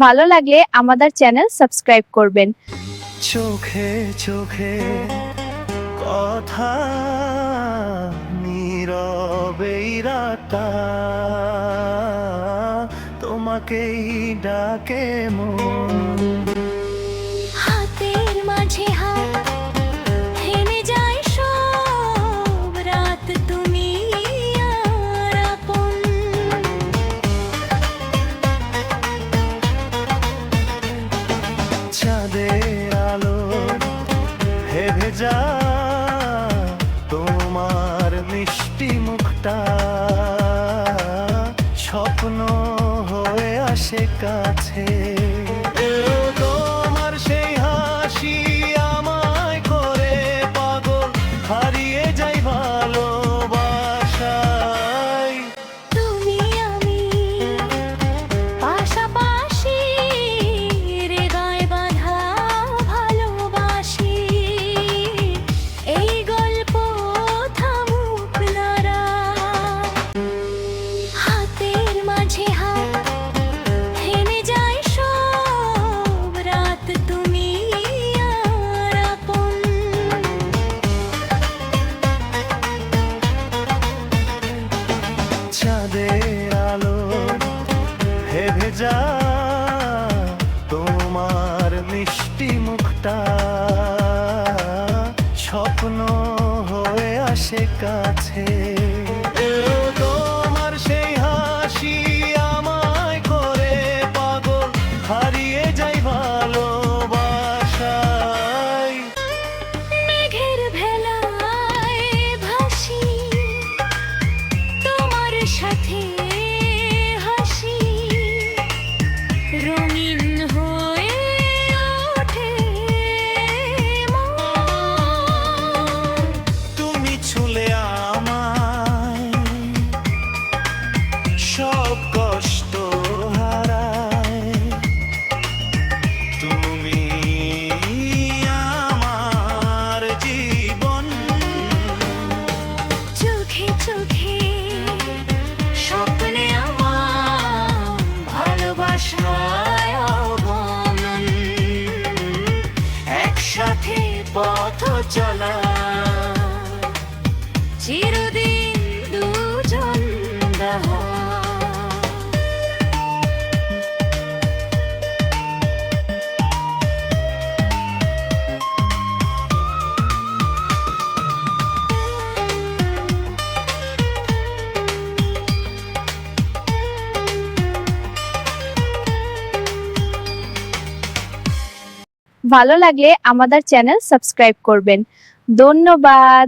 ভালো লাগলে আমাদের চ্যানেল সাবস্ক্রাইব করবেন। চোখে চোখে কথা, নীরবেই রাতটা তোমাকেই ডাকে মন। হাতের মাঝে হাত হেনে যায় সব রাত, তুমি আর আপন। চাঁদের আলো হে ভেজা তোমার মিষ্টি মুখটা স্বপ্ন হয়ে আসে কাছে। তোমার সেই হাসি আমায় করে পাগল, হারিয়ে যাই ভালোবাসায়। তুমি আমি পাশাপাশি, হৃদয় বাঁধা ভালোবাসি। এই গল্প থামুক না রাত। হাতের মাঝে হাত হেনে যায় সব রাত, তুমি আর আপন। চাঁদের আলো হে ভেজা তোমার মিষ্টি মুখটা স্বপ্ন হয়ে আসে কাছে। তোমার সেই হাসি আমায় করে পাগল, হারিয়ে যাই ভালোবাসায়। মেঘের ভেলায় ভাসি, তোমার সাথে হাসি। রঙিন হয়ে ওঠে মন। তুমি ছুলে আমায় সব কষ্ট হারায়। তুমি আমার জীবন। চোখে চোখে স্বপ্নে আমার ভালোবাসায় অগমন। একসাথে পথ চলা, চিরদিন দুজন দেখা। ভালো লাগলে আমাদের চ্যানেল সাবস্ক্রাইব করবেন। ধন্যবাদ।